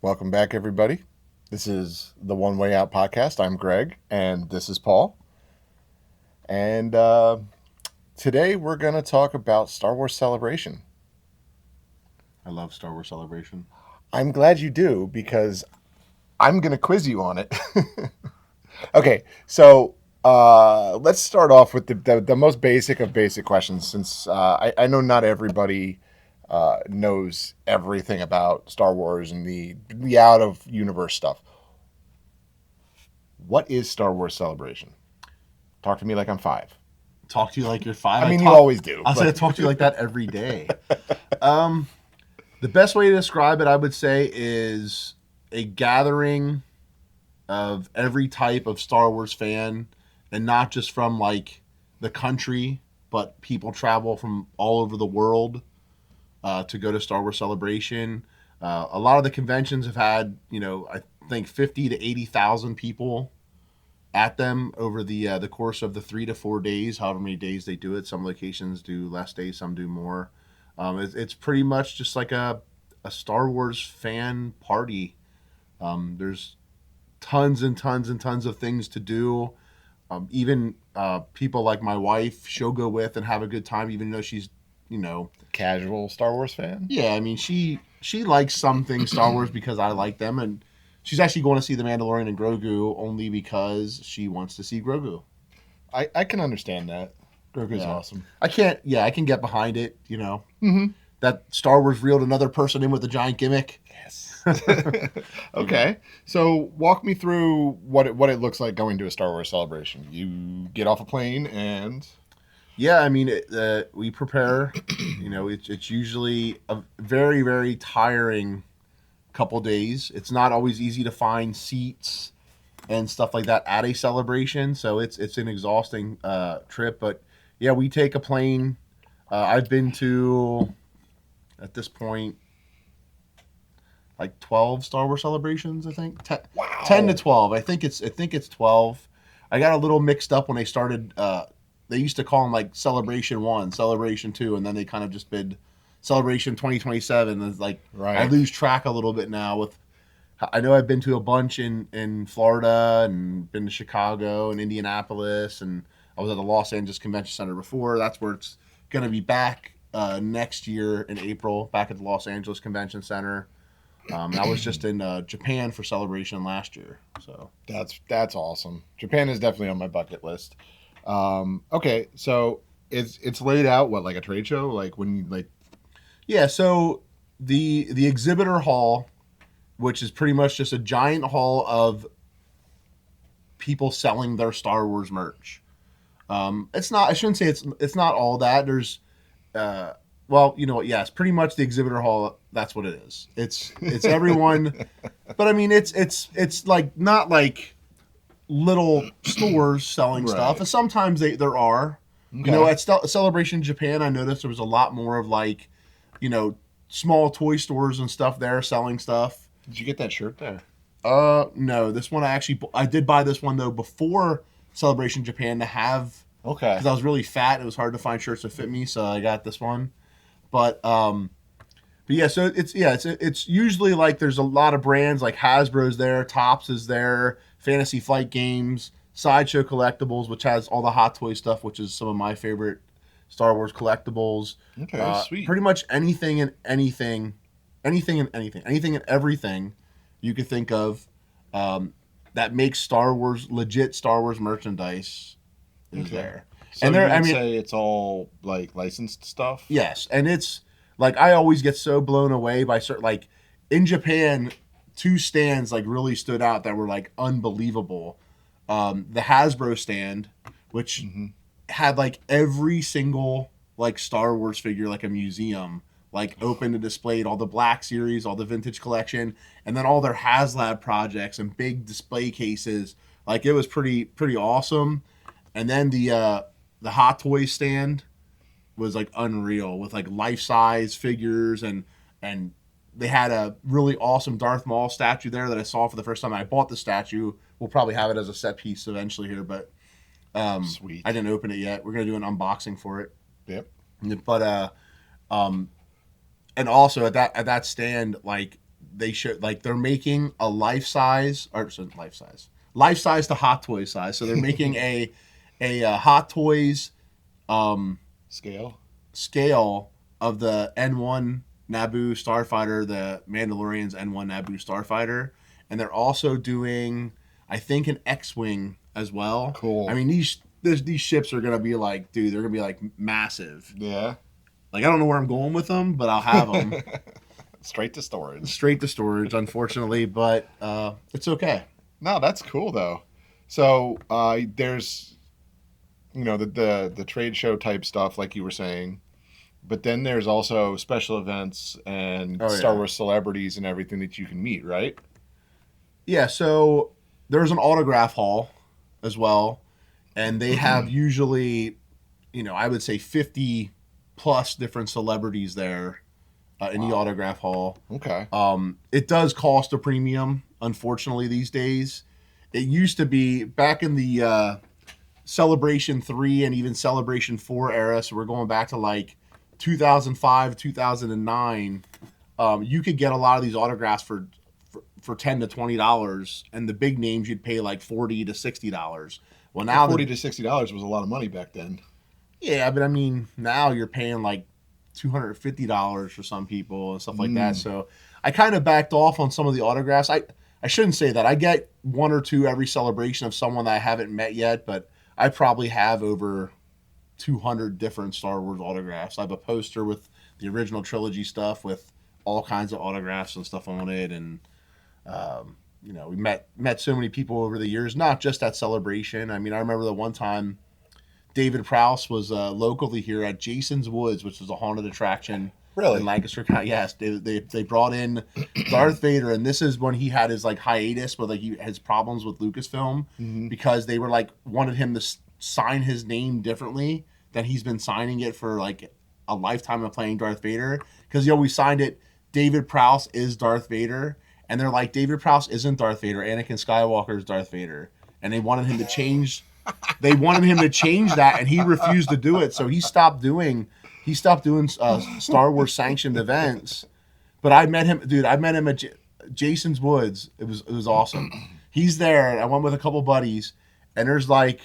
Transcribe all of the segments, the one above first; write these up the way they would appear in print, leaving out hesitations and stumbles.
Welcome back, everybody. This is the One Way Out podcast. I'm Greg, and this is Paul. And today we're going to talk about Star Wars Celebration. I love Star Wars Celebration. I'm glad you do because I'm going to quiz you on it. Okay, so let's start off with the most basic of basic questions since I know not everybody knows everything about Star Wars and the out of universe stuff. What is Star Wars Celebration? Talk to me like I'm 5. Talk to you like you're 5. I mean, you always do. I say talk to you like that every day. The best way to describe it, I would say, is a gathering of every type of Star Wars fan, and not just from like the country, but people travel from all over the world to go to Star Wars Celebration. A lot of the conventions have had, I think 50 to 80,000 people at them over the course of the 3 to 4 days, however many days they do it. Some locations do less days, some do more. It's pretty much just like a Star Wars fan party. There's tons and tons and tons of things to do. Even people like my wife, she'll go with and have a good time, even though she's, Casual Star Wars fan? yeah. I mean, she likes some things Star Wars because I like them, and she's actually going to see the Mandalorian and Grogu only because she wants to see Grogu. I can understand that. Grogu's Yeah. awesome. I can get behind it. Mm-hmm. That Star Wars reeled another person in with a giant gimmick. Yes. Okay. So walk me through what it looks like going to a Star Wars Celebration. You get off a plane and... Yeah, I mean, we prepare. It's usually a very, very tiring couple days. It's not always easy to find seats and stuff like that at a celebration, so it's an exhausting trip. But yeah, we take a plane. I've been to, at this point, like 12 Star Wars celebrations. I think Wow. 10 to 12. I think it's 12. I got a little mixed up when they started. They used to call them like Celebration 1, Celebration 2, and then they kind of just did Celebration 2027. It's like Right. I lose track a little bit now. I know I've been to a bunch in Florida and been to Chicago and Indianapolis, and I was at the Los Angeles Convention Center before. That's where it's going to be back next year in April, back at the Los Angeles Convention Center. I was just in Japan for Celebration last year. So That's awesome. Japan is definitely on my bucket list. Okay, so it's laid out what, like a trade show, like when you like... yeah, so the exhibitor hall, which is pretty much just a giant hall of people selling their Star Wars merch. It's not. I shouldn't say it's not all that. There's, well, you know what? Yes, pretty much the exhibitor hall. That's what it is. It's everyone, but I mean, it's like not like little stores selling Right. stuff. And sometimes there are. Okay. At Celebration Japan, I noticed there was a lot more of like, small toy stores and stuff there selling stuff. Did you get that shirt there? No, this one I did buy this one though before Celebration Japan to have, Okay. because I was really fat. It was hard to find shirts that fit me, so I got this one. But yeah, so it's usually like there's a lot of brands like Hasbro's there, Topps is there, Fantasy Flight Games, Sideshow Collectibles, which has all the Hot Toy stuff, which is some of my favorite Star Wars collectibles. Okay, sweet. Pretty much anything and everything you could think of that makes Star Wars legit Star Wars merchandise is Okay. there. So And there, you I would mean, say it's all like licensed stuff? yes, and it's like I always get so blown away by certain, like in Japan, two stands like really stood out that were like unbelievable. The Hasbro stand, which Mm-hmm. had like every single like Star Wars figure, like a museum, like open and displayed, all the Black Series, all the vintage collection, and then all their HasLab projects and big display cases. Like it was pretty awesome. And then the Hot Toys stand was like unreal with like life size figures, and they had a really awesome Darth Maul statue there that I saw for the first time. I bought the statue. We'll probably have it as a set piece eventually here, but Sweet. I didn't open it yet. We're gonna do an unboxing for it. Yep. But and also at that stand, like they should like they're making a life size to Hot Toys size. So they're making a Hot Toys um, Scale. scale of the N1 Naboo starfighter, the Mandalorian's N1 Naboo starfighter, and they're also doing, I think, an X-wing as well. I Cool. mean, these ships are gonna be like, dude, they're gonna be like massive. Yeah. Like, I don't know where I'm going with them, but I'll have them Straight to storage. straight to storage, unfortunately. But it's okay. No, that's cool though. So there's the trade show type stuff like you were saying, but then there's also special events and Oh Star yeah, Wars celebrities and everything that you can meet, right? yeah. So there's an autograph hall as well, and they have usually, I would say 50 plus different celebrities there in the Wow. autograph hall. Okay. It does cost a premium, unfortunately, these days. It used to be back in the Celebration 3 and even Celebration 4 era. So we're going back to like 2005, 2009. You could get a lot of these autographs for $10 to $20, and the big names you'd pay like $40 to $60. Well, Well, now $40 to $60 was a lot of money back then. yeah, but I mean, now you're paying like $250 for some people and stuff like that. Mm. So I kind of backed off on some of the autographs. I shouldn't say that. I get one or two every celebration of someone that I haven't met yet, but I probably have over 200 different Star Wars autographs. I have a poster with the original trilogy stuff with all kinds of autographs and stuff on it, and we met so many people over the years, not just at Celebration. I mean, I remember the one time David Prowse was locally here at Jason's Woods, which was a haunted attraction in Really? Lancaster County. Yes, they brought in Darth Vader, and this is when he had his like hiatus where like he has problems with Lucasfilm Hmm. because they were like wanted him to sign his name differently than he's been signing it for like a lifetime of playing Darth Vader, because he always signed it David Prowse is Darth Vader, and they're like David Prowse isn't Darth Vader, Anakin Skywalker is Darth Vader, and they wanted him to change. They wanted him to change that, and he refused to do it. So he stopped doing Star Wars sanctioned events. But I met him, dude. I met him at Jason's Woods. It was awesome. He's there. I went with a couple buddies, and there's like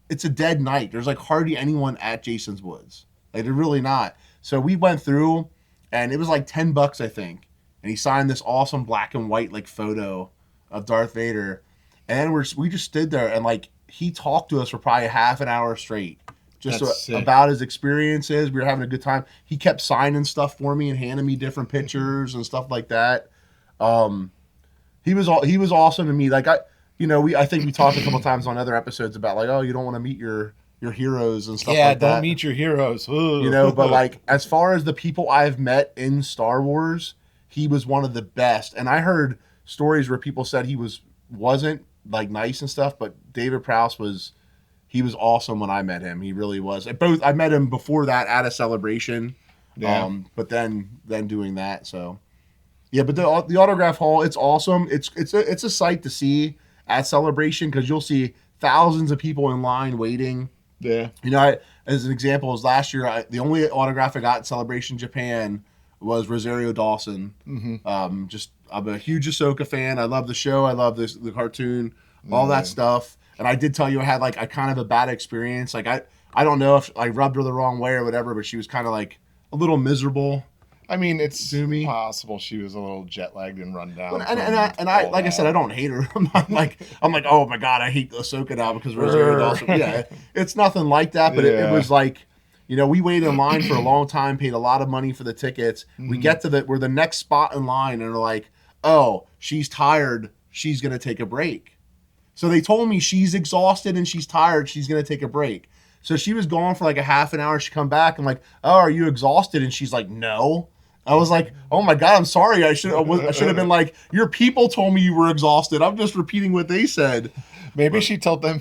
it's a dead night. There's like hardly anyone at Jason's Woods. Like they're really not. So we went through, and it was like $10, I think. And he signed this awesome black and white like photo of Darth Vader, and then we just stood there and like he talked to us for probably half an hour straight, just That's sick. about his experiences. We were having a good time. He kept signing stuff for me and handing me different pictures and stuff like that. Um, he was awesome to me. Like I think we talked a couple times on other episodes about like, oh, you don't want to meet your heroes and stuff Yeah, like don't that. meet your heroes. But like as far as the people I've met in Star Wars, he was one of the best. And I heard stories where people said he wasn't like nice and stuff, but David Prowse was awesome when I met him. He really was. I met him before that at a celebration. Yeah. But then doing that, so yeah, but the autograph hall, it's awesome. It's a sight to see at Celebration because you'll see thousands of people in line waiting. Yeah. As an example, is last year the only autograph I got at Celebration Japan was Rosario Dawson. Hmm. Just I'm a huge Ahsoka fan. I love the show. I love the cartoon, all Yeah. that stuff. And I did tell you I had like a kind of a bad experience. Like I don't know if I rubbed her the wrong way or whatever, but she was kind of like a little miserable I mean, it's to me. possible she was a little jet lagged and run down. And I all like I said, that. I don't hate her. I'm like, oh my god, I hate Ahsoka now because Rosario Dawson. Yeah, it's nothing like that, but it Yeah. was like, we waited in line for a long time, paid a lot of money for the tickets. We Mhm. get to we're the next spot in line, and they're like, oh, she's tired, she's gonna take a break. So they told me she's exhausted and she's tired, she's gonna take a break. So she was gone for like a half an hour. She come back. I'm like, oh, are you exhausted? And she's like, no. I was like, oh my god, I'm sorry. I should have been like, your people told me you were exhausted. I'm just repeating what they said. Maybe she told them.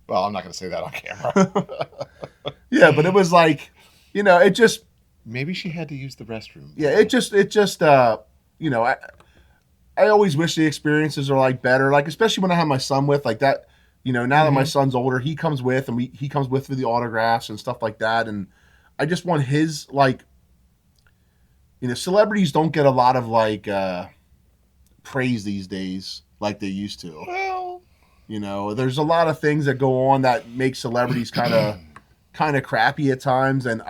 Well, I'm not going to say that on camera. Yeah, but it was like, it just, Maybe she had to use the restroom. yeah, it just, I always wish the experiences are like better. Like, especially when I have my son with like that, now that my Mhm. son's older, he comes with and he comes with for the autographs and stuff like that. And I just want his like, celebrities don't get a lot of like praise these days like they used to. Well, There's a lot of things that go on that make celebrities kind of crappy at times, and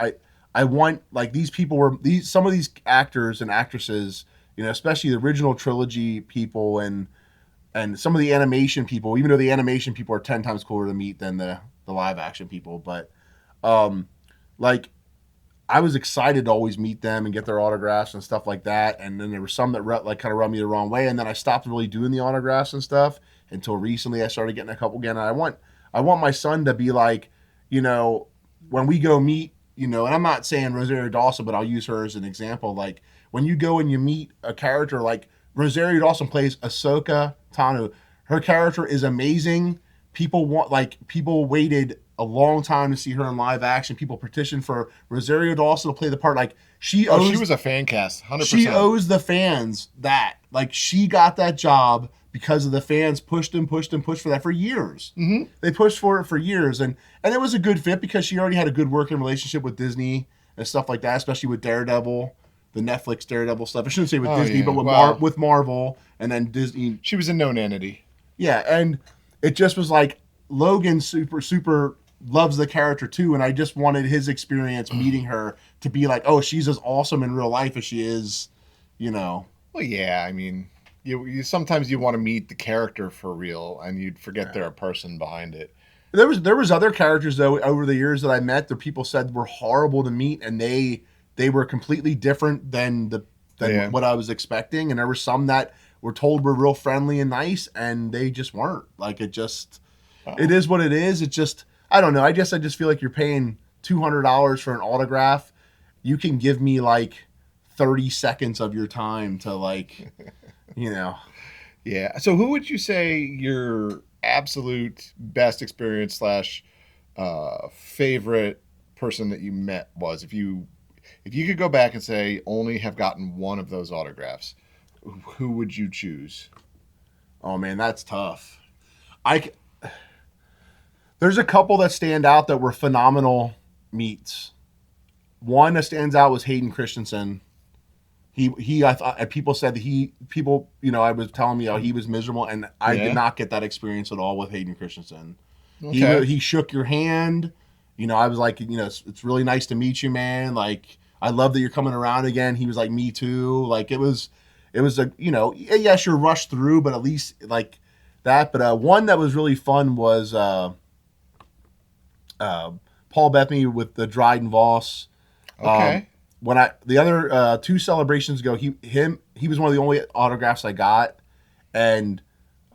I want like these people were these some of these actors and actresses, especially the original trilogy people and some of the animation people, even though the animation people are 10 times cooler to meet than the live action people, but um like I was excited to always meet them and get their autographs and stuff like that. And then there were some that like kind of rubbed me the wrong way. And then I stopped really doing the autographs and stuff until recently. I started getting a couple again. And I want my son to be like, you know, when we go meet, and I'm not saying Rosario Dawson, but I'll use her as an example. Like when you go and you meet a character like Rosario Dawson plays Ahsoka Tano. Her character is amazing. People waited a long time to see her in live action. People petitioned for Rosario Dawson to play the part. Like she was a fan cast, she 100%. owes the fans that. Like she got that job because of the fans pushed and pushed and pushed for that for years. Mm-hmm. They pushed for it for years, and it was a good fit because she already had a good working relationship with Disney and stuff like that, especially with Daredevil, the Netflix Daredevil stuff. I shouldn't say with Disney, Yeah. but Well, with Marvel, and then Disney. she was a known entity. Yeah, and it just was like Logan super loves the character too, and I just wanted his experience meeting her to be like, oh, she's as awesome in real life as she is, Well, yeah. I mean, you sometimes you want to meet the character for real, and you'd forget they're a person behind it. There was other characters though over the years that I met that people said were horrible to meet, and they were completely different than Yeah. what I was expecting, and there were some that were told were real friendly and nice, and they just weren't. Like it is what it is. It just I don't know. I guess I just feel like you're paying $200 for an autograph. You can give me like 30 seconds of your time to like, you know. Yeah. So, who would you say your absolute best experience slash favorite person that you met was? If you could go back and say only have gotten one of those autographs, who would you choose? Oh man, that's tough. I There's a couple that stand out that were phenomenal meets. One that stands out was Hayden Christensen. I thought people said that I was telling me how he was miserable, and I did not get that experience at all with Hayden Christensen. Okay. He shook your hand. I was like, it's really nice to meet you, man. Like, I love that you're coming around again. He was like, me too. Like, it was yes, you're rushed through, but at least like that. But one that was really fun was Paul Bethany with the Dryden Voss. Okay. When the other two celebrations ago, he was one of the only autographs I got, and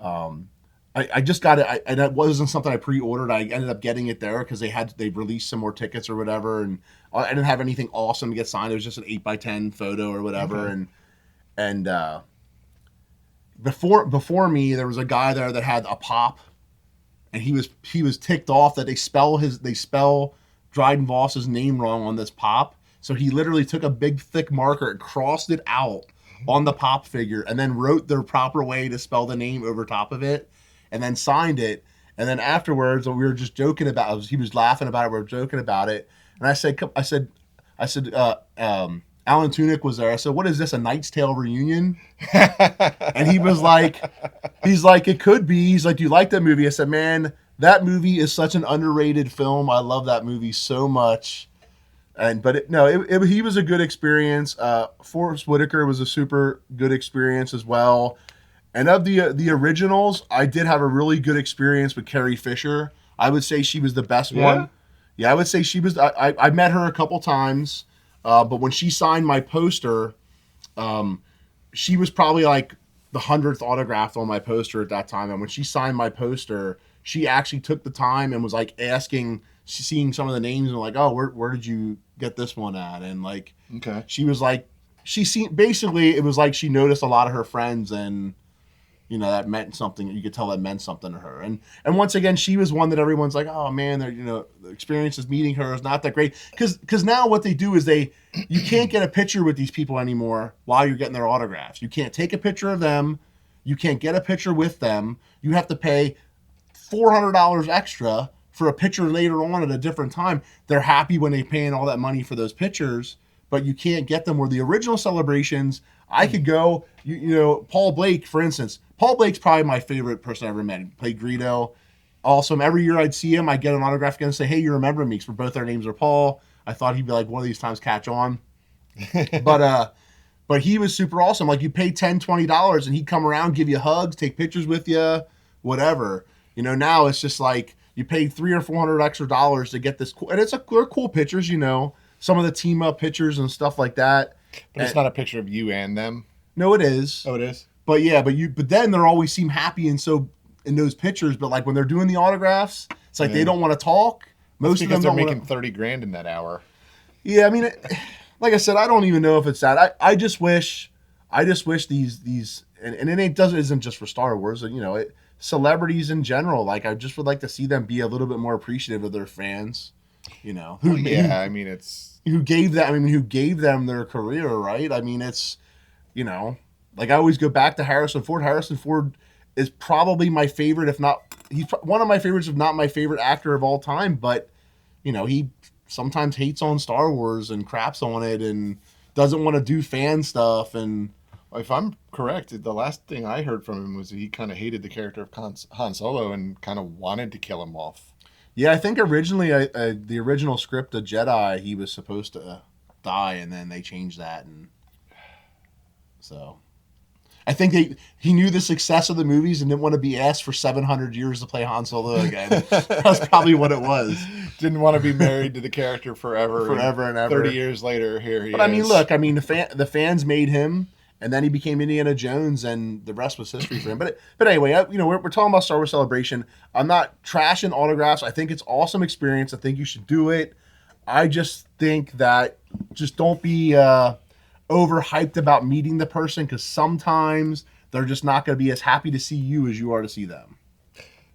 I just got it, and it wasn't something I pre-ordered. I ended up getting it there because they released some more tickets or whatever, and I didn't have anything awesome to get signed. It was just an 8x10 photo or whatever, Okay. and before me there was a guy there that had a pop, and he was ticked off that they spell Dryden Voss's name wrong on this pop. So he literally took a big thick marker and crossed it out on the pop figure and then wrote the proper way to spell the name over top of it and then signed it. And then afterwards, we were just joking about it. He was laughing about it. We were joking about it. And I said, Alan Tudyk was there. I said, what is this, a Knight's Tale reunion? And he's like, it could be. He's like, do you like that movie? I said, man, that movie is such an underrated film. I love that movie so much. He was a good experience. Forrest Whitaker was a super good experience as well. And of the originals, I did have a really good experience with Carrie Fisher. I would say she was the best one. Yeah, I would say she was. I met her a couple times, but when she signed my poster, she was probably like the 100th autograph on my poster at that time. And when she signed my poster, she actually took the time and was like seeing some of the names and like, oh, where did you get this one at? And like, Okay. she was like, basically it was like she noticed a lot of her friends, and that meant something. You could tell that meant something to her. And once again, she was one that everyone's like, oh man, the experiences meeting her is not that great. Because now what they do is you can't get a picture with these people anymore while you're getting their autographs. You can't take a picture of them. You can't get a picture with them. You have to pay $400 extra for a picture later on at a different time. They're happy when they're paying all that money for those pictures, but you can't get them. Where the original celebrations, I could go. You know, Paul Blake, for instance. Paul Blake's probably my favorite person I ever met. He played Greedo. Awesome. Every year I'd see him, I'd get an autograph again and say, "Hey, you remember me?" Because both our names are Paul. I thought he'd be like one of these times catch on. But but he was super awesome. Like you pay $10, $20 and he'd come around, give you hugs, take pictures with you, whatever. You know, now it's just like you paid $300 or $400 extra dollars to get this cool, and they're cool pictures. You know, some of the team up pictures and stuff like that. But it's not a picture of you and them. No, it is. Oh, it is. But yeah, but then they always seem happy and so in those pictures. But like when they're doing the autographs, it's like they don't want to talk. Most of them they're making 30 grand in that hour. Yeah, I mean, like I said, I don't even know if it's that. I just wish these and it isn't just for Star Wars. You know, celebrities in general. Like I just would like to see them be a little bit more appreciative of their fans. You know, I mean, it's who gave them their career, right? I mean, it's, you know, like I always go back to Harrison Ford. Harrison Ford is probably my favorite, if not he's one of my favorites, if not my favorite actor of all time. But you know, he sometimes hates on Star Wars and craps on it and doesn't want to do fan stuff. And if I'm correct, the last thing I heard from him was he kind of hated the character of Han Solo and kind of wanted to kill him off. Yeah, I think originally the original script of Jedi, he was supposed to die, and then they changed that, and so I think he knew the success of the movies and didn't want to be asked for 700 years to play Han Solo again. That's probably what it was. Didn't want to be married to the character forever and ever. 30 years later, here he is. But I mean, look, the fans made him, and then he became Indiana Jones, and the rest was history for him. But anyway, you know, we're talking about Star Wars Celebration. I'm not trashing autographs. I think it's an awesome experience. I think you should do it. I just think that just don't be overhyped about meeting the person, because sometimes they're just not going to be as happy to see you as you are to see them.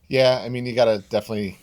Yeah, I mean, you got to definitely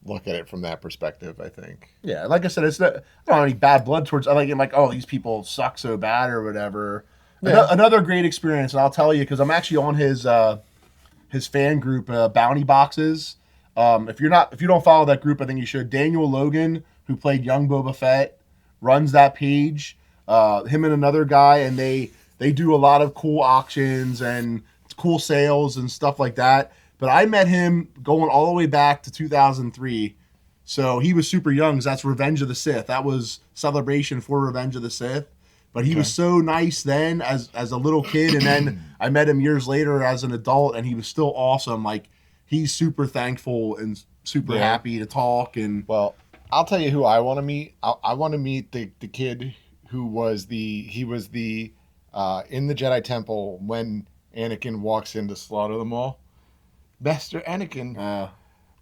look at it from that perspective, I think. Yeah, like I said, it's not, I don't have any bad blood towards. I like it, like, oh, these people suck so bad or whatever. Yeah. Another great experience, and I'll tell you because I'm actually on his fan group, Bounty Boxes. If you don't follow that group, I think you should. Daniel Logan, who played young Boba Fett, runs that page. Him and another guy, and they do a lot of cool auctions and cool sales and stuff like that. But I met him going all the way back to 2003. So he was super young, because that's Revenge of the Sith. That was Celebration for Revenge of the Sith. But he was so nice then as a little kid, and then I met him years later as an adult, and he was still awesome. Like, he's super thankful and super happy to talk. And well, I'll tell you who I want to meet. I want to meet the kid who was in the Jedi Temple when Anakin walks in to slaughter them all. Master Anakin.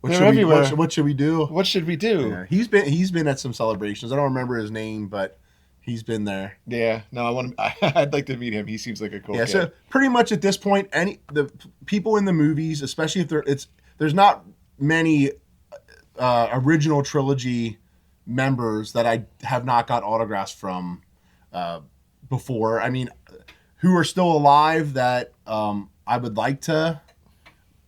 What should we do? What should we do? Yeah. He's been at some celebrations. I don't remember his name, but he's been there. Yeah, no, I'd like to meet him. He seems like a cool kid. So pretty much at this point, the people in the movies, especially if there's not many original trilogy members that I have not got autographs from before. I mean, who are still alive that I would like to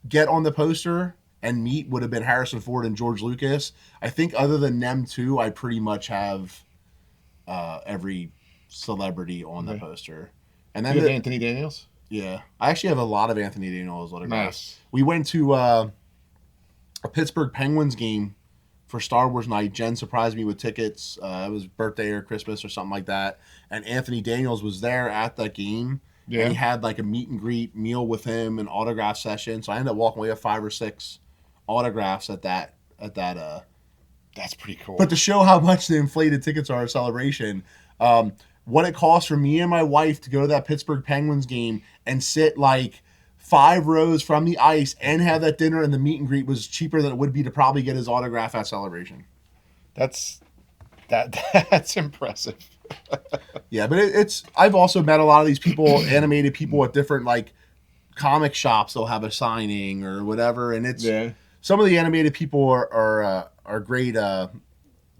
get on the poster and meet would have been Harrison Ford and George Lucas. I think other than them two, I pretty much have every celebrity on the poster. And then Anthony Daniels? Yeah. I actually have a lot of Anthony Daniels autographs. Nice. We went to a Pittsburgh Penguins game for Star Wars night. Jen surprised me with tickets. It was birthday or Christmas or something like that. And Anthony Daniels was there at that game. Yeah. And he had like a meet and greet meal with him, an autograph session. So I ended up walking away with 5 or 6 autographs at that. That's pretty cool. But to show how much the inflated tickets are at Celebration, what it costs for me and my wife to go to that Pittsburgh Penguins game and sit like 5 rows from the ice and have that dinner and the meet and greet was cheaper than it would be to probably get his autograph at Celebration. That's impressive. Yeah, but I've also met a lot of these people, animated people at different like comic shops. They'll have a signing or whatever, and some of the animated people are great.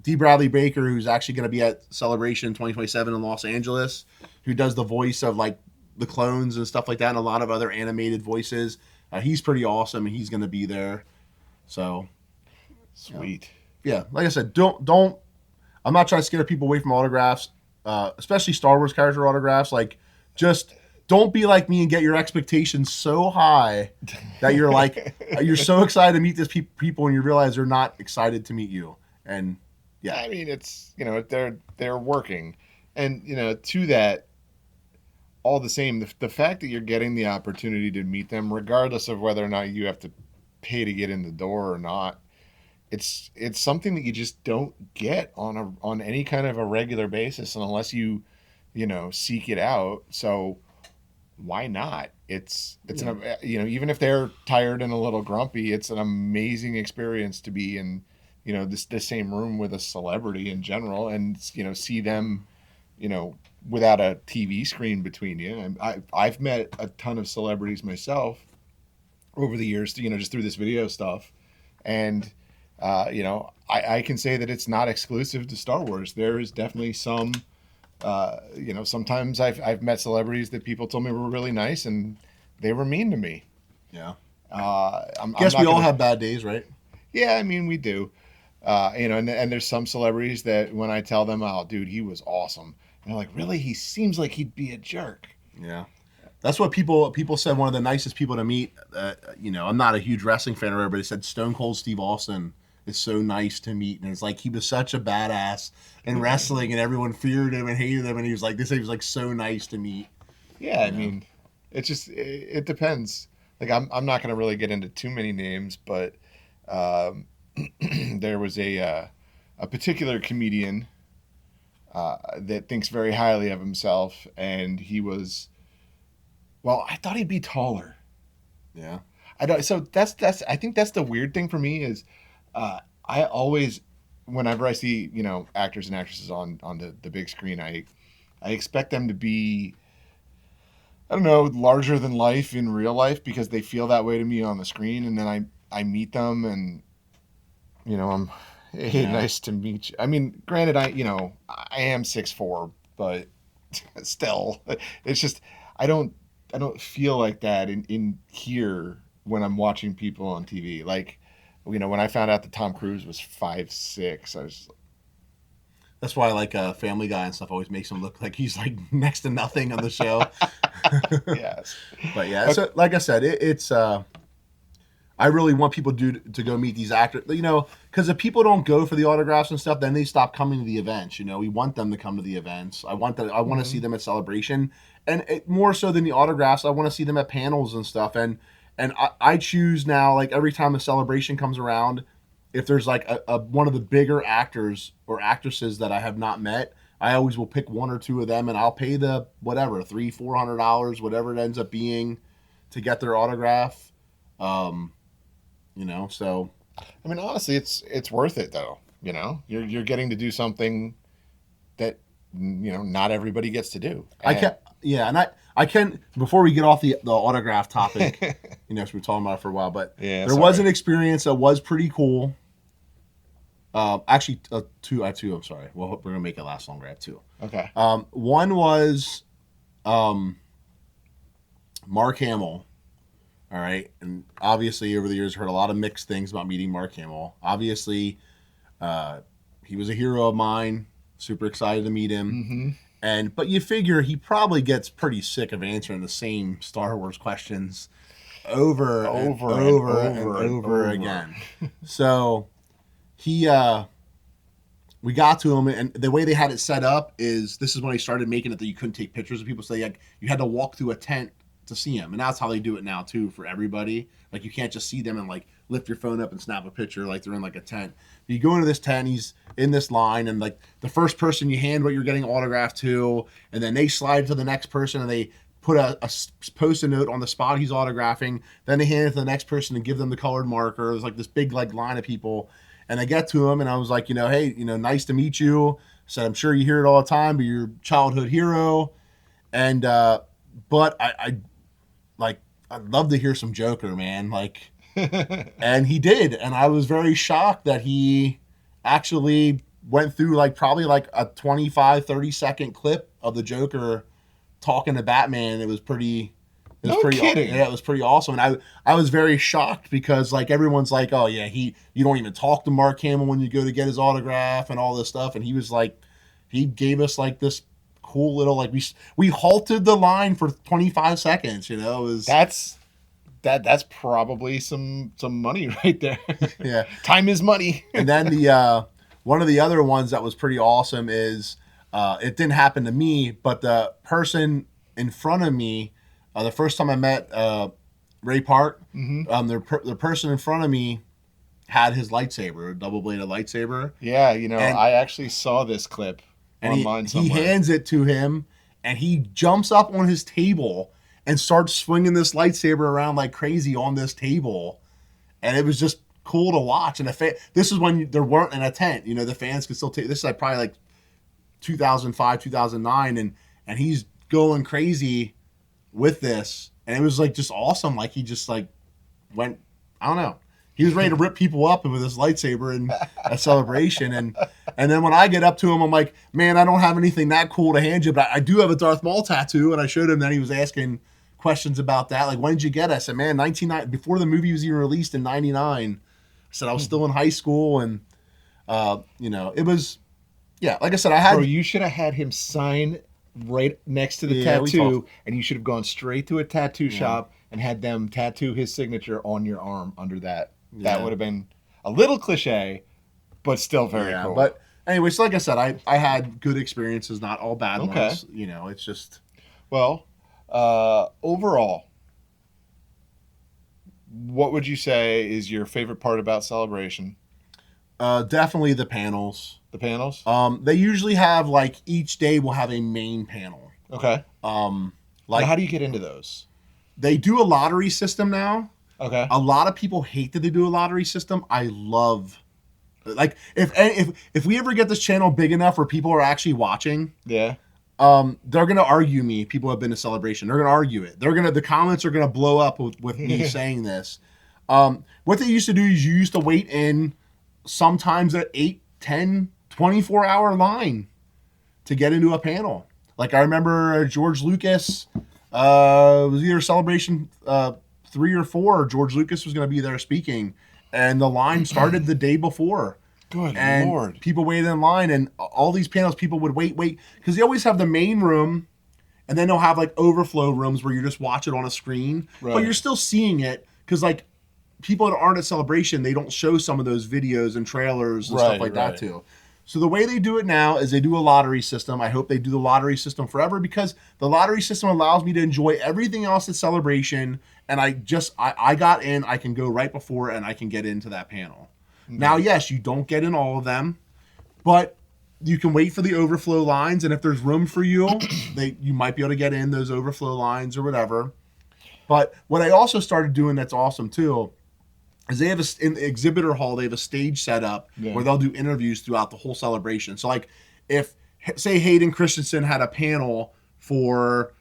D. Bradley Baker, who's actually going to be at Celebration 2027 in Los Angeles, who does the voice of like the clones and stuff like that, and a lot of other animated voices. He's pretty awesome, and he's going to be there. So sweet. Yeah, like I said, don't. I'm not trying to scare people away from autographs. especially Star Wars character autographs, like just don't be like me and get your expectations so high that you're like you're so excited to meet these people and you realize they're not excited to meet you. And yeah, I mean, it's they're working, and to that, all the same, the fact that you're getting the opportunity to meet them, regardless of whether or not you have to pay to get in the door or not, it's something that you just don't get on any kind of a regular basis, and unless you seek it out. So why not? It's yeah, an even if they're tired and a little grumpy, it's an amazing experience to be in the same room with a celebrity in general, and see them you know without a TV screen between you. And I've met a ton of celebrities myself over the years, just through this video stuff, and I can say that it's not exclusive to Star Wars. There is definitely some sometimes I've met celebrities that people told me were really nice, and they were mean to me. yeah. I'm Guess we not all gonna. have bad days, right? Yeah, I mean we do. And there's some celebrities that when I tell them, "Oh, dude, he was awesome," and they're like, "Really? He seems like he'd be a jerk." Yeah. That's what people said. One of the nicest people to meet. I'm not a huge wrestling fan or whatever, but he said Stone Cold Steve Austin is so nice to meet, and it's like he was such a badass in wrestling, and everyone feared him and hated him, and he was like he was like so nice to meet. Yeah, I You know. mean, it depends. Like I'm not gonna really get into too many names, but um, there was a particular comedian that thinks very highly of himself, and he was well. I thought he'd be taller. Yeah. I don't. So that's. I think that's the weird thing for me is, I always, whenever I see actors and actresses on the big screen, I expect them to be, I don't know, larger than life in real life because they feel that way to me on the screen, and then I meet them and I'm, hey, Yeah. nice to meet you. I mean, granted, I am 6'4", but still, it's just I don't I don't feel like that in here when I'm watching people on TV. Like, when I found out that Tom Cruise was 5'6", I was That's why like Family Guy and stuff always makes him look like he's like next to nothing on the show. yes. But yeah, Okay. so like I said, it's I really want people to go meet these actors, because if people don't go for the autographs and stuff, then they stop coming to the events. We want them to come to the events. I want to see Mhm. them at Celebration, and more so than the autographs, I want to see them at panels and stuff. And I choose now, like every time a Celebration comes around, if there's like a one of the bigger actors or actresses that I have not met, I always will pick one or two of them, and I'll pay the whatever $300-400, whatever it ends up being, to get their autograph. Um, so I mean, honestly, it's worth it though. You're getting to do something that not everybody gets to do, I and can, yeah, and I can, before we get off the autograph topic, so we've talking about it for a while, but yeah, there was sorry. an experience that was pretty cool. Actually, two. I have two. I'm sorry. Well, we're gonna make it last longer. I have two. Okay. One was um, Mark Hamill. All right, and obviously over the years heard a lot of mixed things about meeting Mark Hamill. Obviously, uh, he was a hero of mine. Super excited to meet him. Mm-hmm. But you figure he probably gets pretty sick of answering the same Star Wars questions over and Over and over and over and over over. again. So he we got to him, and the way they had it set up is this is when they started making it that you couldn't take pictures of people, so you had to walk through a tent to see him, and that's how they do it now too for everybody. Like you can't just see them and like lift your phone up and snap a picture like they're in like a tent. You go into this tent, he's in this line, and like the first person you hand what you're getting autographed to, and then they slide to the next person and they put a post-it note on the spot he's autographing. Then they hand it to the next person and give them the colored marker. There's like this big like line of people, and I get to him and I was like, hey, nice to meet you. I said, I'm sure you hear it all the time, but you're your childhood hero. And but I like I'd love to hear some Joker, man. Like, and he did, and I was very shocked that he actually went through like probably like a 25-30 second clip of the Joker talking to Batman. No kidding. It was pretty awesome. And I was very shocked because like everyone's like, oh yeah, you don't even talk to Mark Hamill when you go to get his autograph and all this stuff. And he was like, he gave us like this cool little like we halted the line for 25 seconds. You know, it was That's probably some money right there. yeah. Time is money. And then the one of the other ones that was pretty awesome is it didn't happen to me, but the person in front of me, the first time I met Ray Park, the person in front of me had his lightsaber, a double bladed lightsaber. Yeah, you know, And I actually saw this clip and online he somewhere. hands it to him, and he jumps up on his table and starts swinging this lightsaber around like crazy on this table, and it was just cool to watch. And this is when there weren't in a tent, you know, the fans could still take. This is like probably like 2005, 2009, and he's going crazy with this, and it was like just awesome. Like he just like went, I don't know. He was ready to rip people up with his lightsaber in a celebration. And then when I get up to him, I'm like, man, I don't have anything that cool to hand you, but I do have a Darth Maul tattoo. And I showed him, then he was asking questions about that. Like, when did you get it? I said, man, before the movie was even released in 99. I said, I was still in high school. And, you know, it was, yeah, like I said, I had. Bro, you should have had him sign right next to the tattoo, and you should have gone straight to a tattoo shop and had them tattoo his signature on your arm under that. That would have been a little cliche, but still very cool. But anyway, so like I said, I had good experiences, not all bad ones. You know, it's just. Well, overall, what would you say is your favorite part about Celebration? Definitely the panels. The panels? They usually have like each day will have a main panel. Okay. Like now, how do you get into those? They do a lottery system now. Okay. A lot of people hate that they do a lottery system. I love, like, if we ever get this channel big enough where people are actually watching, yeah, they're gonna argue me. People have been to Celebration. They're gonna argue it. The comments are gonna blow up with me saying this. What they used to do is you used to wait in sometimes an 8, 10, 24-hour line to get into a panel. Like I remember George Lucas, it was either Celebration 3 or 4, George Lucas was going to be there speaking, and the line started the day before. Good and Lord. People waited in line, and all these panels, people would wait, because they always have the main room, and then they'll have like overflow rooms where you just watch it on a screen, but you're still seeing it, because like people that aren't at Celebration, they don't show some of those videos and trailers and stuff like that too. So the way they do it now is they do a lottery system. I hope they do the lottery system forever, because the lottery system allows me to enjoy everything else at Celebration. And I got in, I can go right before and I can get into that panel. Mm-hmm. Now, yes, you don't get in all of them, but you can wait for the overflow lines. And if there's room for you, you might be able to get in those overflow lines or whatever. But what I also started doing that's awesome too, is they have in the exhibitor hall, they have a stage set up where they'll do interviews throughout the whole Celebration. So like if, say, Hayden Christensen had a panel for,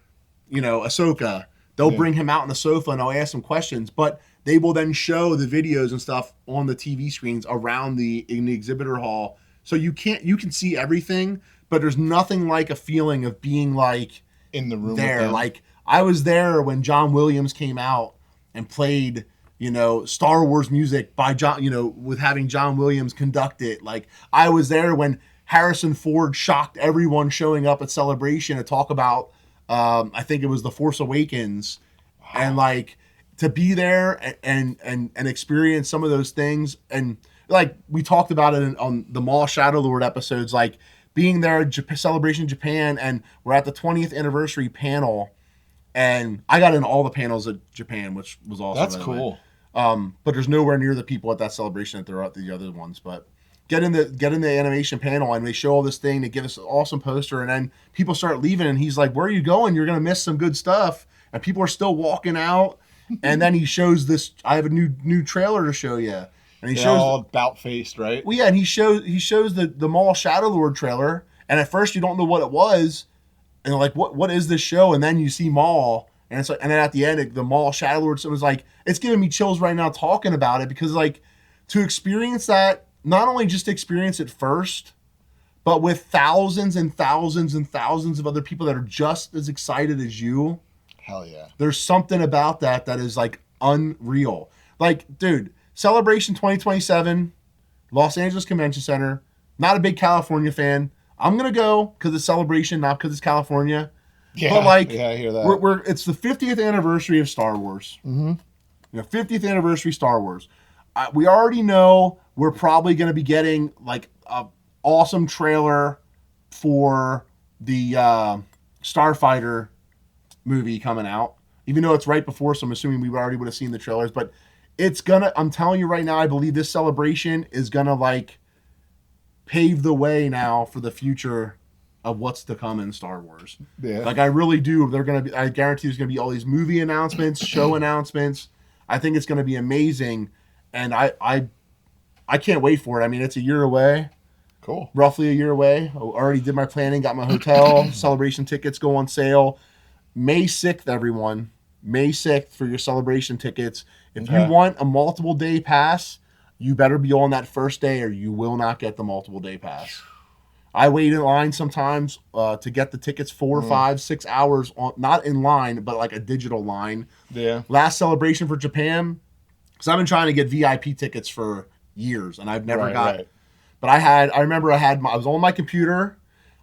you know, Ahsoka, they'll bring him out on the sofa and I'll ask him questions, but they will then show the videos and stuff on the TV screens around in the exhibitor hall. So you can see everything, but there's nothing like a feeling of being like in the room there. Like I was there when John Williams came out and played, you know, Star Wars music by John, you know, with having John Williams conduct it. Like I was there when Harrison Ford shocked everyone showing up at Celebration to talk about, I think it was The Force Awakens. Wow. And like to be there and experience some of those things. And like we talked about it on the Maul Shadow Lord episodes, like being there at Celebration Japan, and we're at the 20th anniversary panel. And I got in all the panels at Japan, which was awesome. That's cool. But there's nowhere near the people at that Celebration that there are at the other ones. But get in the animation panel, and they show all this thing. They give us an awesome poster, and then people start leaving, and he's like, "Where are you going? You're gonna miss some good stuff." And people are still walking out. And then he shows this. I have a new trailer to show you, and he shows all about faced, right? Well, yeah, and he shows the Maul Shadow Lord trailer, and at first you don't know what it was. And like, what is this show? And then you see Maul, and it's like, and then at the end, the Maul Shadow Lord, so it was like, it's giving me chills right now talking about it, because like to experience that, not only just experience it first, but with thousands and thousands and thousands of other people that are just as excited as you. Hell yeah. There's something about that is like unreal. Like, dude, Celebration 2027, Los Angeles Convention Center. Not a big California fan. I'm gonna go because it's Celebration, not because it's California. But Yeah, like, yeah, I hear that. we're it's the 50th anniversary of Star Wars. Mm-hmm. 50th anniversary Star Wars. We already know we're probably going to be getting like a awesome trailer for the Starfighter movie coming out. Even though it's right before, so I'm assuming we already would have seen the trailers. But it's gonna. I'm telling you right now, I believe this celebration is gonna like pave the way now for the future of what's to come in Star Wars. Yeah. Like I really do. They're gonna be. I guarantee there's gonna be all these movie announcements, show announcements. I think it's gonna be amazing, and I can't wait for it. I mean, it's a year away, Cool. roughly a year away. I already did my planning, got my hotel, celebration tickets go on sale May 6th. Everyone, May 6th for your celebration tickets. If you Okay. want a multiple day pass, you better be on that first day, or you will not get the multiple day pass. I wait in line sometimes to get the tickets 4, 5, 6 hours on, not in line, but like a digital line. Yeah. Last celebration for Japan, because I've been trying to get VIP tickets for years and I've never got. Right. But I remember I was on my computer,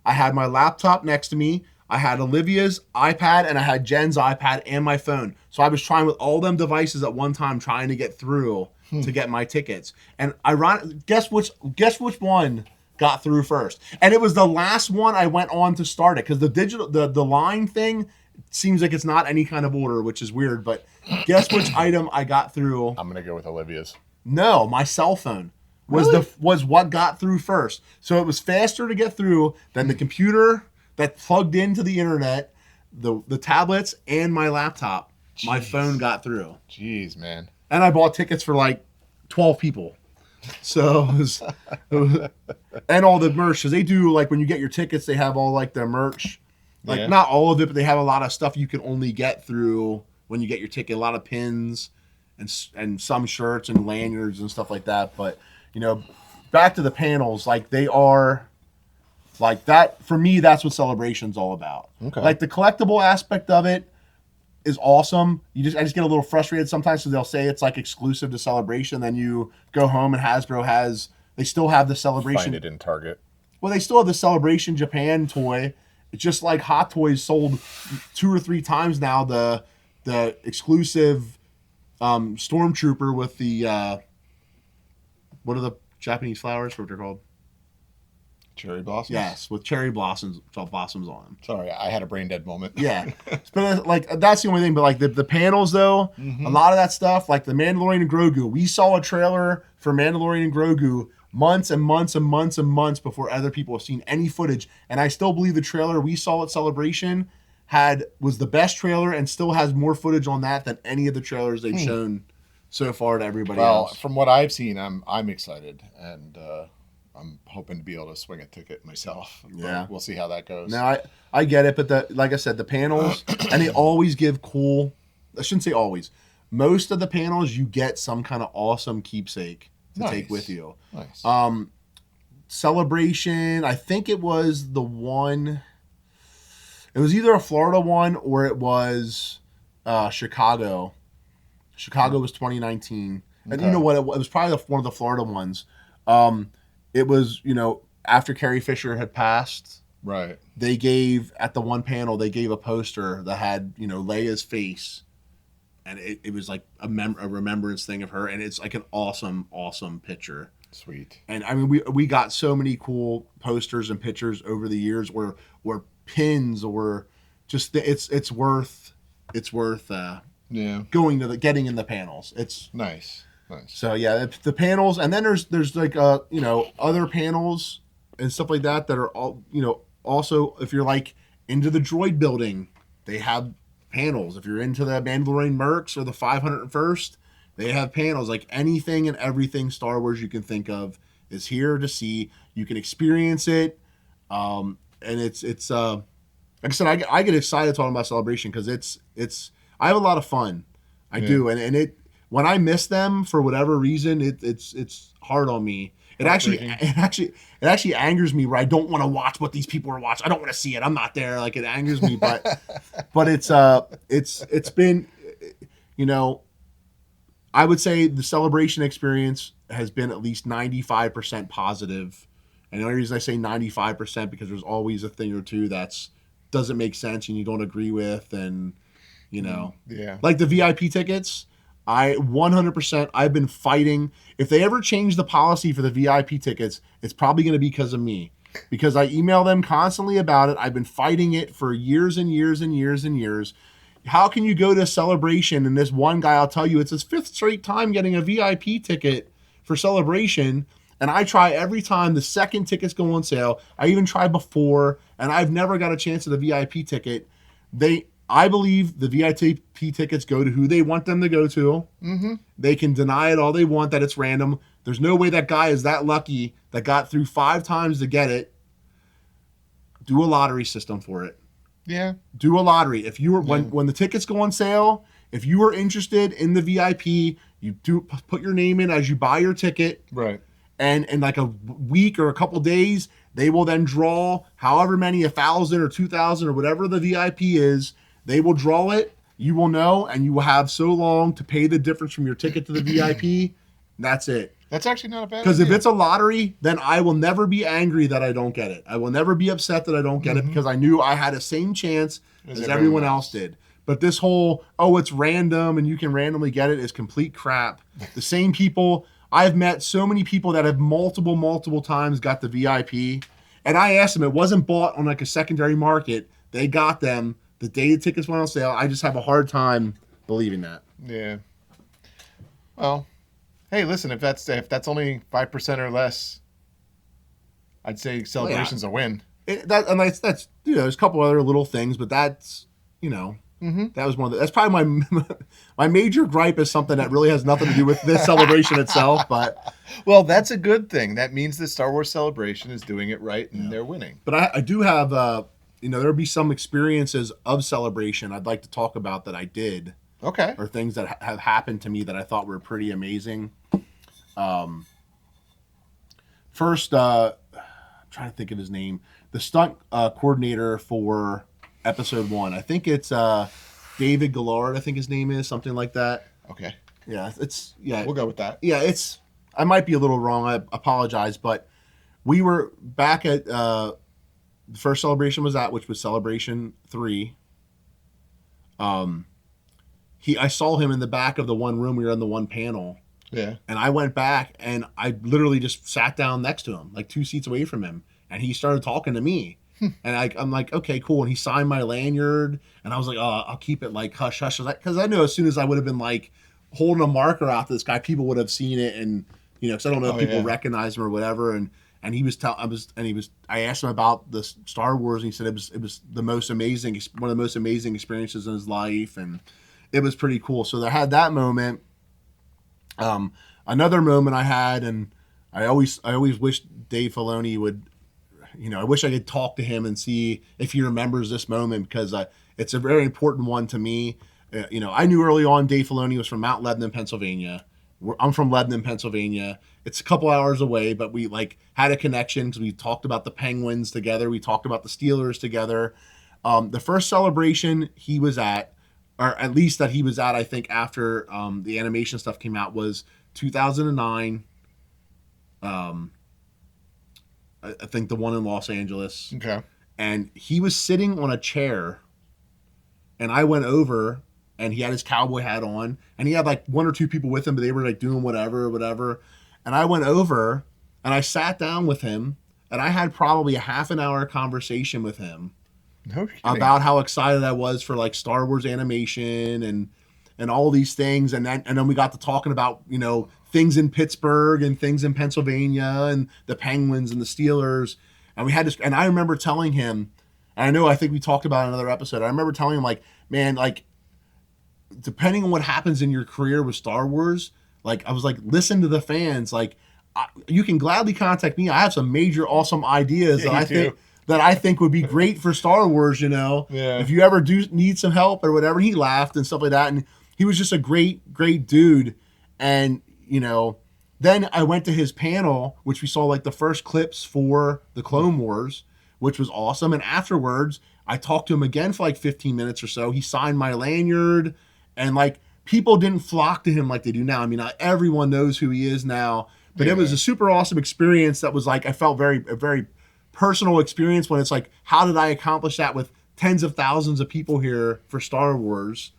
I had my laptop next to me, I had Olivia's iPad and I had Jen's iPad and my phone. So I was trying with all them devices at one time trying to get through to get my tickets. And guess which one got through first? And it was the last one I went on to start it because the line thing seems like it's not any kind of order, which is weird. But guess which item I got through? I'm gonna go with Olivia's. No, my cell phone Really? was what got through first. So it was faster to get through than the computer that plugged into the internet, the tablets, and my laptop. Jeez. My phone got through. Jeez, man. And I bought tickets for like 12 people. So and all the merch, because they do like when you get your tickets, they have all like their merch. Like not all of it, but they have a lot of stuff you can only get through when you get your ticket. A lot of pins and some shirts and lanyards and stuff like that. But back to the panels, like they are like that for me. That's what Celebration's all about. Okay. Like the collectible aspect of it is awesome. I just get a little frustrated sometimes because they'll say it's like exclusive to Celebration. Then you go home and Hasbro they still have the Celebration. Find it in Target. Well, they still have the Celebration Japan toy. It's just like Hot Toys sold 2 or 3 times now the exclusive Stormtrooper with the what are the Japanese flowers? What they're called? Cherry blossoms. Yes, with cherry blossoms on them. Sorry, I had a brain dead moment. Yeah, but like that's the only thing. But like the panels though, a lot of that stuff, like the Mandalorian and Grogu. We saw a trailer for Mandalorian and Grogu months and months and months and months before other people have seen any footage. And I still believe the trailer we saw at Celebration was the best trailer and still has more footage on that than any of the trailers they've shown so far to everybody else. From what I've seen, I'm excited and I'm hoping to be able to swing a ticket myself. Yeah, we'll see how that goes. Now I get it, but like I said, the panels and they always give cool. I shouldn't say always. Most of the panels you get some kind of awesome keepsake to take with you. Nice. Celebration, I think it was the one. It was either a Florida one or it was Chicago. Chicago was 2019, and Okay. you know what? It was probably one of the Florida ones. It was after Carrie Fisher had passed. Right. They gave at the one panel they gave a poster that had Leia's face, and it was like a remembrance thing of her, and it's like an awesome picture. Sweet. And I mean we got so many cool posters and pictures over the years, or pins, or just it's worth going to getting in the panels. It's nice. So yeah, the panels, and then there's like other panels and stuff like that are all also if you're like into the droid building, they have panels. If you're into the Mandalorian Mercs or the 501st, they have panels. Like anything and everything Star Wars you can think of is here to see. You can experience it, and it's like I said, I get excited talking about Celebration because it's I have a lot of fun. I do, and it when I miss them for whatever reason, it's hard on me. It actually angers me where I don't want to watch what these people are watching. I don't want to see it. I'm not there. Like it angers me, but it's been I would say the Celebration experience has been at least 95% positive And the only reason I say 95% because there's always a thing or two that's doesn't make sense and you don't agree with, and Yeah. like the VIP tickets. I 100%. I've been fighting. If they ever change the policy for the VIP tickets, it's probably going to be because of me, because I email them constantly about it. I've been fighting it for years and years and years and years. How can you go to a Celebration and this one guy, I'll tell you, it's his fifth straight time getting a VIP ticket for Celebration, and I try every time the second tickets go on sale. I even tried before, and I've never got a chance at a VIP ticket. I believe the VIP tickets go to who they want them to go to. Mm-hmm. They can deny it all they want that it's random. There's no way that guy is that lucky that got through 5 times to get it. Do a lottery system for it. Yeah. Do a lottery. If you were when the tickets go on sale, if you were interested in the VIP, you do put your name in as you buy your ticket. Right. And in like a week or a couple days, they will then draw however many, 1,000 or 2,000 or whatever the VIP is. They will draw it. You will know, and you will have so long to pay the difference from your ticket to the VIP. That's it. That's actually not a bad idea. Because if it's a lottery, then I will never be angry that I don't get it. I will never be upset that I don't get it because I knew I had the same chance as everyone else did. But this whole, it's random and you can randomly get it is complete crap. The same people, I've met so many people that have multiple times got the VIP. And I asked them, it wasn't bought on like a secondary market. They got them the day the tickets went on sale. I just have a hard time believing that. Yeah. Well, hey, listen, if that's only 5% or less, I'd say Celebration's a win. That's there's a couple other little things, but that's that was one of that's probably my major gripe is something that really has nothing to do with this Celebration itself. But that's a good thing. That means the Star Wars Celebration is doing it right and they're winning. But I do have there'll be some experiences of Celebration I'd like to talk about that I did. Okay. Or things that have happened to me that I thought were pretty amazing. First, I'm trying to think of his name. The stunt coordinator for episode 1. I think it's David Gillard, I think his name is, something like that. Okay. Yeah, We'll go with that. Yeah, I might be a little wrong. I apologize, but we were back at the first Celebration was which was Celebration 3. I saw him in the back of the one room. We were in the one panel. Yeah. And I went back and I literally just sat down next to him, like 2 seats away from him. And he started talking to me. And I'm like, okay, cool. And he signed my lanyard. And I was like, I'll keep it like hush hush. Because I know as soon as I would have been like holding a marker out to this guy, people would have seen it. And, because I don't know if people recognize him or whatever. And he was I asked him about the Star Wars, and he said it was the most amazing, one of the most amazing experiences in his life. And it was pretty cool. So I had that moment. Another moment I had, and I always wish Dave Filoni would, I wish I could talk to him and see if he remembers this moment, because it's a very important one to me. I knew early on Dave Filoni was from Mount Lebanon, Pennsylvania. I'm from Lebanon, Pennsylvania. It's a couple hours away, but we had a connection because we talked about the Penguins together. We talked about the Steelers together. The first Celebration he was at, or at least that he was at, I think after the animation stuff came out, was 2009. I think the one in Los Angeles. Okay. And he was sitting on a chair, and I went over, and he had his cowboy hat on, and he had like 1 or 2 people with him, but they were like doing whatever. And I went over, and I sat down with him, and I had probably a half an hour conversation with him. No kidding. About how excited I was for like Star Wars animation and all these things, and then we got to talking about things in Pittsburgh and things in Pennsylvania and the Penguins and the Steelers, and we had this. And I remember telling him, and I think we talked about it in another episode. I remember telling him, like, man, like, depending on what happens in your career with Star Wars, like, I was like, listen to the fans, like, you can gladly contact me. I have some major awesome ideas that I think would be great for Star Wars, Yeah. If you ever do need some help or whatever. He laughed and stuff like that. And he was just a great dude. And, then I went to his panel, which we saw like the first clips for the Clone Wars, which was awesome. And afterwards, I talked to him again for like 15 minutes or so. He signed my lanyard, and like people didn't flock to him like they do now. I mean, everyone knows who he is now. But it was a super awesome experience that was like, I felt a very personal experience when it's like, how did I accomplish that with tens of thousands of people here for Star Wars?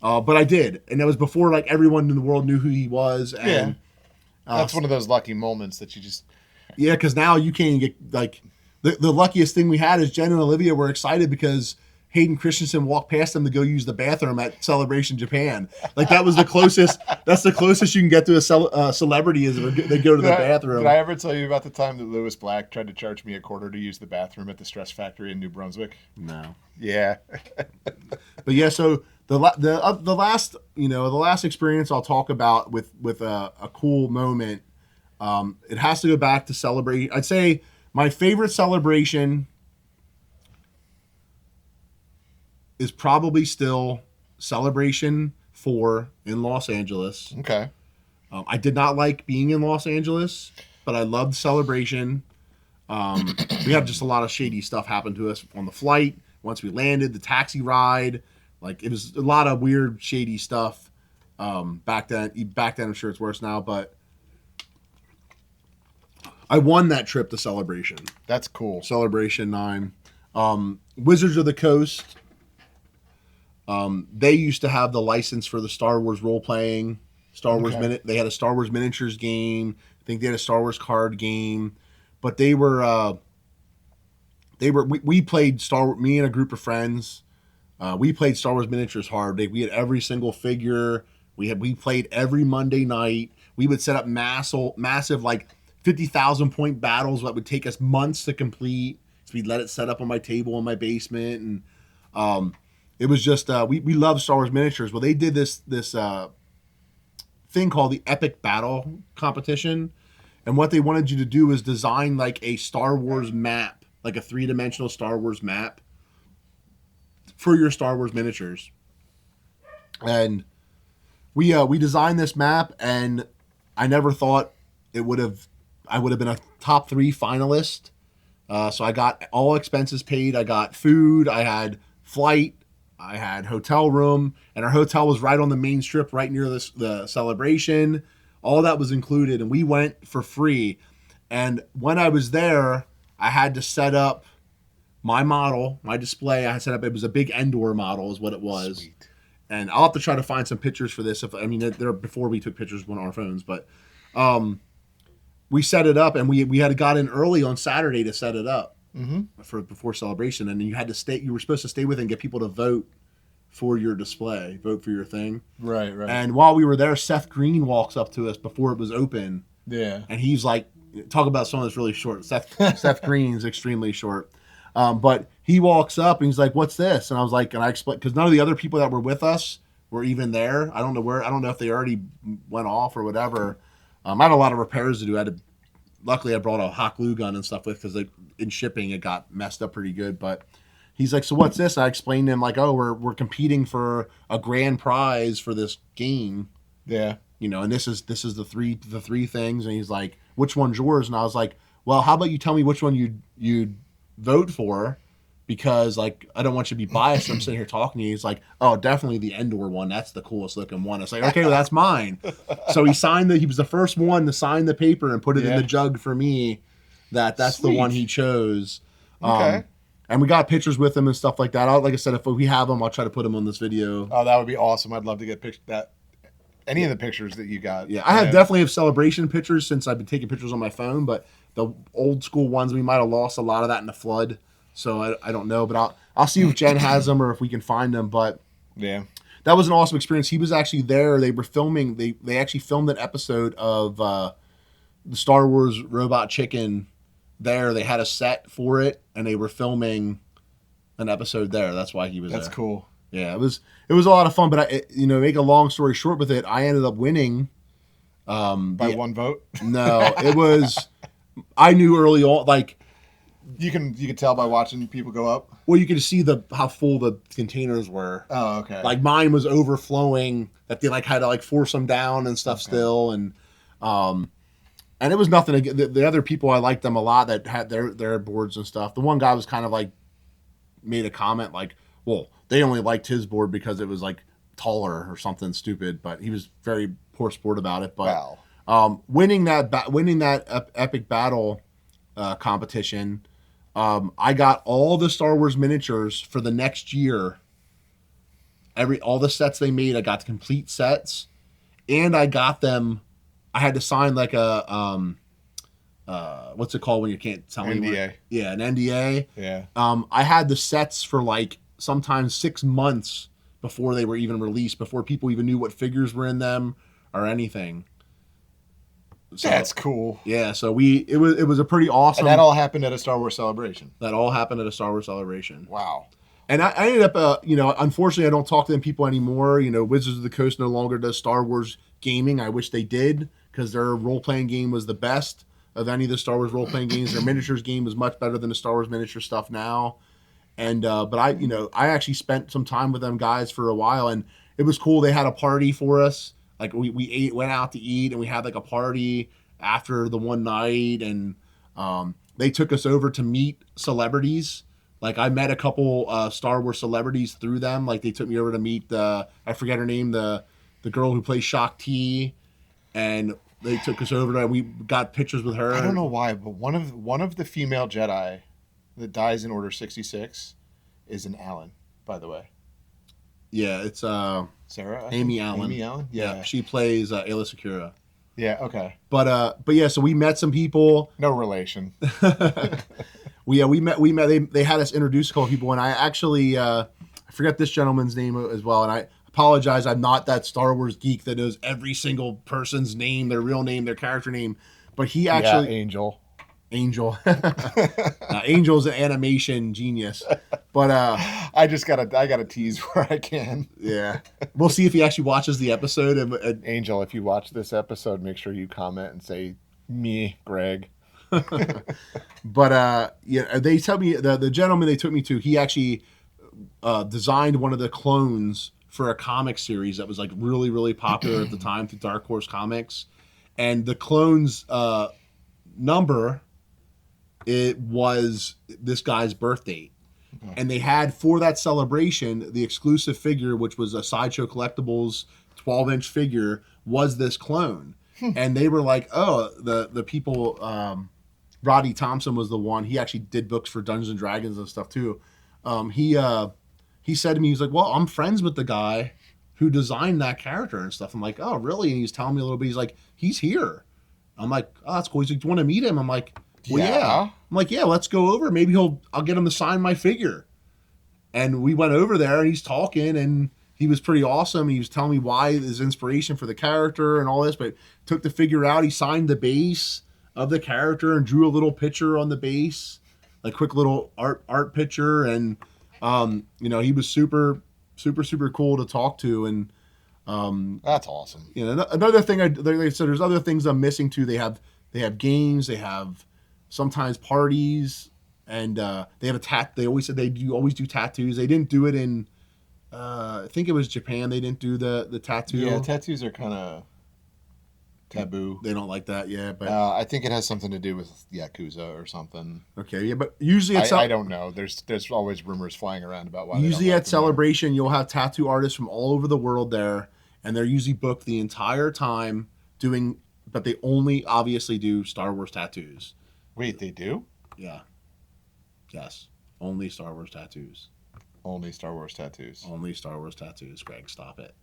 But I did. And that was before like everyone in the world knew who he was. Yeah. And That's one of those lucky moments that you just. yeah, because now you can't even get like the luckiest thing we had is Jen and Olivia were excited because Hayden Christensen walked past them to go use the bathroom at Celebration Japan. Like that was the closest. That's the closest you can get to a celebrity is they go to the bathroom. Did I ever tell you about the time that Lewis Black tried to charge me $0.25 to use the bathroom at the Stress Factory in New Brunswick? No. Yeah. But yeah, so the last the last experience I'll talk about with a cool moment. It has to go back to celebrate. I'd say my favorite celebration is probably still Celebration 4 in Los Angeles. Okay. I did not like being in Los Angeles, but I loved Celebration. We had just a lot of shady stuff happen to us on the flight. Once we landed, the taxi ride, like it was a lot of weird, shady stuff. Back then, I'm sure it's worse now, but I won that trip to Celebration. That's cool. Celebration 9. Wizards of the Coast. They used to have the license for the Star Wars role-playing. Wars They had a Star Wars miniatures game. I think they had a Star Wars card game. But we played me and a group of friends. We played Star Wars miniatures hard. We had every single figure. We played every Monday night. We would set up massive like 50,000 point battles that would take us months to complete. So we'd let it set up on my table in my basement, and it was just we love Star Wars miniatures. Well, they did this thing called the Epic Battle Competition, and what they wanted you to do is design like a Star Wars map, like a 3-dimensional Star Wars map for your Star Wars miniatures. And we designed this map, and I never thought I would have been a top 3 finalist. So I got all expenses paid. I got food. I had flight. I had hotel room, and our hotel was right on the main strip, right near the Celebration. All that was included, and we went for free. And when I was there, I had to set up my model, my display. I had set up, it was a big Endor model is what it was. Sweet. And I'll have to try to find some pictures for this. They're before we took pictures on our phones, but we set it up, and we had got in early on Saturday to set it up for before Celebration, and then you had to stay. You were supposed to stay with it and get people to vote for your display, vote for your thing. Right. And while we were there, Seth Green walks up to us before it was open. Yeah. And he's like, talk about someone that's really short. Seth Green's extremely short. But he walks up and he's like, "What's this?" And I was like, and I explained, because none of the other people that were with us were even there. I don't know if they already went off or whatever. I had a lot of repairs to do. Luckily, I brought a hot glue gun and stuff with, because in shipping it got messed up pretty good. But he's like, "So what's this?" I explained to him like, "Oh, we're competing for a grand prize for this game." Yeah. And this is the three things. And he's like, "Which one's yours?" And I was like, "Well, how about you tell me which one you'd vote for, because like I don't want you to be biased." I'm sitting here talking to you. He's like, "Oh, definitely the Endor one. That's the coolest looking one." I was like, "Okay, well, that's mine." So he was the first one to sign the paper and put it in the jug for me. That's Sweet. The one he chose. Okay. And we got pictures with him and stuff like that. Like I said, if we have them, I'll try to put them on this video. Oh, that would be awesome. I'd love to get any of the pictures that you got. Yeah, I definitely have Celebration pictures since I've been taking pictures on my phone, but the old school ones, we might have lost a lot of that in the flood. So I don't know, but I'll see if Jen has them or if we can find them. But yeah, that was an awesome experience. He was actually there. They were filming. They actually filmed an episode of the Star Wars Robot Chicken there. They had a set for it, and they were filming an episode there. That's why he was there. That's cool. Yeah, it was a lot of fun. But make a long story short with it, I ended up winning. By one vote? No, it was. I knew early on, like you can tell by watching people go up. Well, you could see how full the containers were. Oh, okay. Like mine was overflowing. That they like had to like force them down and stuff still, and it was nothing. The other people, I liked them a lot that had their boards and stuff. The one guy was kind of like made a comment like, well, they only liked his board because it was like taller or something stupid, but he was very poor sport about it. But Winning that epic battle competition. I got all the Star Wars miniatures for the next year. All the sets they made, I got the complete sets, and I got them. I had to sign like a what's it called when you can't tell me NDA. what? Yeah, an NDA. Yeah. I had the sets for like sometimes 6 months before they were even released, before people even knew what figures were in them or anything. So That's cool. yeah, so it was a pretty awesome. And that all happened at a Star Wars celebration. That all happened at a Star Wars celebration. Wow. And I ended up, unfortunately, I don't talk to them people anymore. Wizards of the Coast no longer does Star Wars gaming. I wish they did, because their role playing game was the best of any of the Star Wars role playing games. Their miniatures game is much better than the Star Wars miniature stuff now. And but I actually spent some time with them guys for a while, and it was cool. They had a party for us. Like went out to eat, and we had like a party after the one night, and they took us over to meet celebrities. Like I met a couple Star Wars celebrities through them. Like they took me over to meet I forget her name, the girl who plays Shock T, and they took us over and we got pictures with her. I don't know why, but one of the female Jedi that dies in Order 66 is an Allen, by the way. Yeah, it's Sarah? Amy Allen. Amy Allen? Yeah. She plays Ayla Secura. Yeah, okay. But yeah, so we met some people. No relation. we met. They had us introduce a couple of people, and I actually I forget this gentleman's name as well, and I apologize. I'm not that Star Wars geek that knows every single person's name, their real name, their character name. But he actually Angel. Angel's an animation genius. But I gotta tease where I can. Yeah, we'll see if he actually watches the episode. And Angel, if you watch this episode, make sure you comment and say me, Greg. But yeah, they tell me the gentleman they took me to, he actually designed one of the clones for a comic series that was like really, really popular at the time through Dark Horse Comics. And the clone's number, it was this guy's birth date. And they had, for that celebration, the exclusive figure, which was a Sideshow Collectibles 12-inch figure, was this clone. And they were like, oh, the people, Roddy Thompson was the one. He actually did books for Dungeons and Dragons and stuff too. He said to me, he's like, well, I'm friends with the guy who designed that character and stuff. I'm like, oh, really? And he's telling me a little bit. He's like, he's here. I'm like, oh, that's cool. He's like, do you want to meet him? I'm like, well, yeah. I'm like, yeah, let's go over. Maybe I'll get him to sign my figure. And we went over there and he's talking and he was pretty awesome. He was telling me why his inspiration for the character and all this, but took the figure out. He signed the base of the character and drew a little picture on the base, like quick little art picture. And, he was super, super, super cool to talk to. And, that's awesome. Another thing they said, there's other things I'm missing too. They have games, they have sometimes parties, and they have they always said they always do tattoos. They didn't do it in I think it was Japan. They didn't do the tattoo. Yeah, tattoos are kind of taboo. They don't like that. Yeah, but I think it has something to do with Yakuza or something. Okay, yeah, but usually I don't know. There's always rumors flying around about why. Usually at Celebration, you'll have tattoo artists from all over the world there, and they're usually booked the entire time doing. But they only obviously do Star Wars tattoos. Wait, they do? Yeah. Yes. Only Star Wars tattoos. Only Star Wars tattoos. Only Star Wars tattoos. Greg, stop it.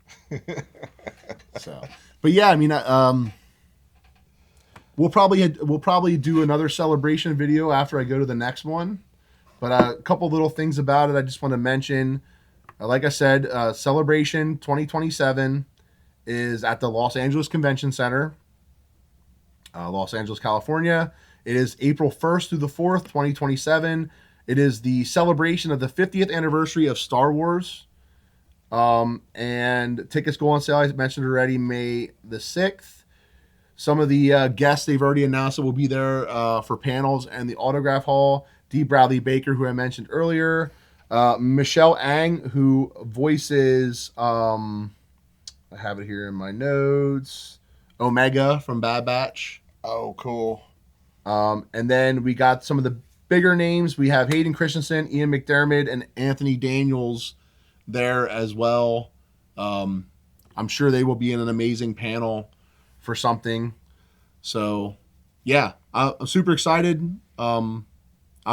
So, but yeah, I mean, we'll probably do another celebration video after I go to the next one. But a couple little things about it I just want to mention. Like I said, Celebration 2027 is at the Los Angeles Convention Center, Los Angeles, California. It is April 1st through the 4th, 2027. It is the celebration of the 50th anniversary of Star Wars. And tickets go on sale, I mentioned already, May the 6th. Some of the guests they've already announced that will be there for panels and the autograph hall. D. Bradley Baker, who I mentioned earlier. Michelle Ang, who voices, I have it here in my notes, Omega from Bad Batch. Oh, cool. And then we got some of the bigger names. We have Hayden Christensen, Ian McDermott, and Anthony Daniels there as well. I'm sure they will be in an amazing panel for something. So, yeah, I'm super excited. I'll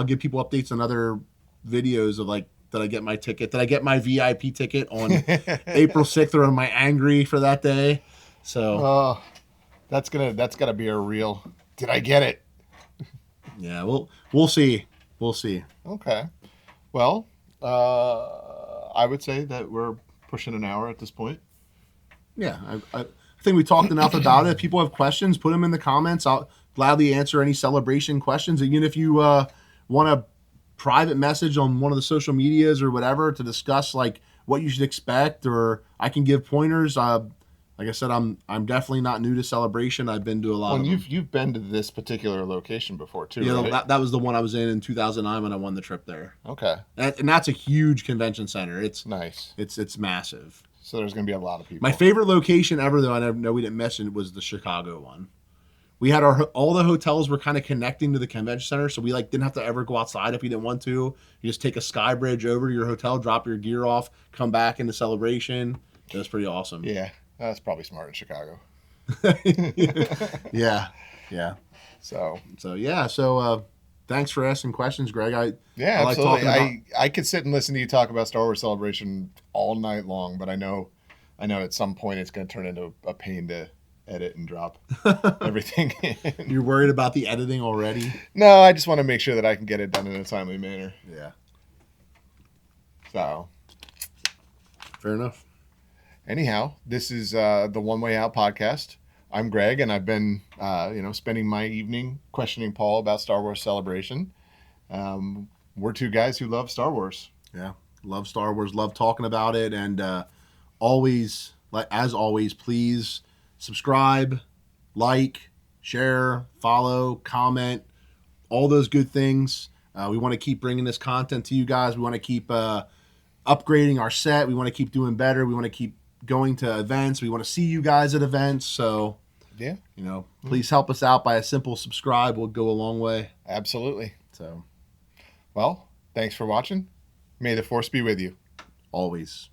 give people updates on other videos of like, did I get my ticket? Did I get my VIP ticket on April 6th, or am I angry for that day? So, Oh, that's gotta be a real. Did I get it? yeah, we'll see. We'll see. Okay. Well, I would say that we're pushing an hour at this point. Yeah, I think we talked enough about it. If people have questions, put them in the comments. I'll gladly answer any celebration questions. Even if you want a private message on one of the social medias or whatever to discuss like what you should expect, or I can give pointers. Like I said, I'm definitely not new to celebration. I've been to a lot Well, of them. you've been to this particular location before too, Yeah, right? that was the one I was in 2009 when I won the trip there, Okay. and that's a huge convention center. Nice. It's massive. So there's gonna be a lot of people. My favorite location ever, though, I know we didn't mention, was the Chicago one. We had all the hotels were kind of connecting to the convention center, so we like didn't have to ever go outside if we didn't want to. You just take a sky bridge over to your hotel, drop your gear off, come back into celebration. It was pretty awesome. Yeah, that's probably smart in Chicago. Yeah, yeah. So So thanks for asking questions, Greg. yeah, I like absolutely. talking about. I could sit and listen to you talk about Star Wars Celebration all night long, but I know at some point it's going to turn into a pain to edit and drop everything in. You're worried about the editing already? No, I just want to make sure that I can get it done in a timely manner. Yeah, So fair enough. anyhow, this is the One Way Out podcast. I'm Greg, and I've been, spending my evening questioning Paul about Star Wars Celebration. We're two guys who love Star Wars. Yeah, love Star Wars, love talking about it, and always, like as always, please subscribe, like, share, follow, comment, all those good things. We want to keep bringing this content to you guys. We want to keep upgrading our set. We want to keep doing better. We want to keep going to events. We want to see you guys at events. So, Yeah, please help us out by a simple subscribe. Will go a long way. absolutely. So, Well, thanks for watching. May the Force be with you. always.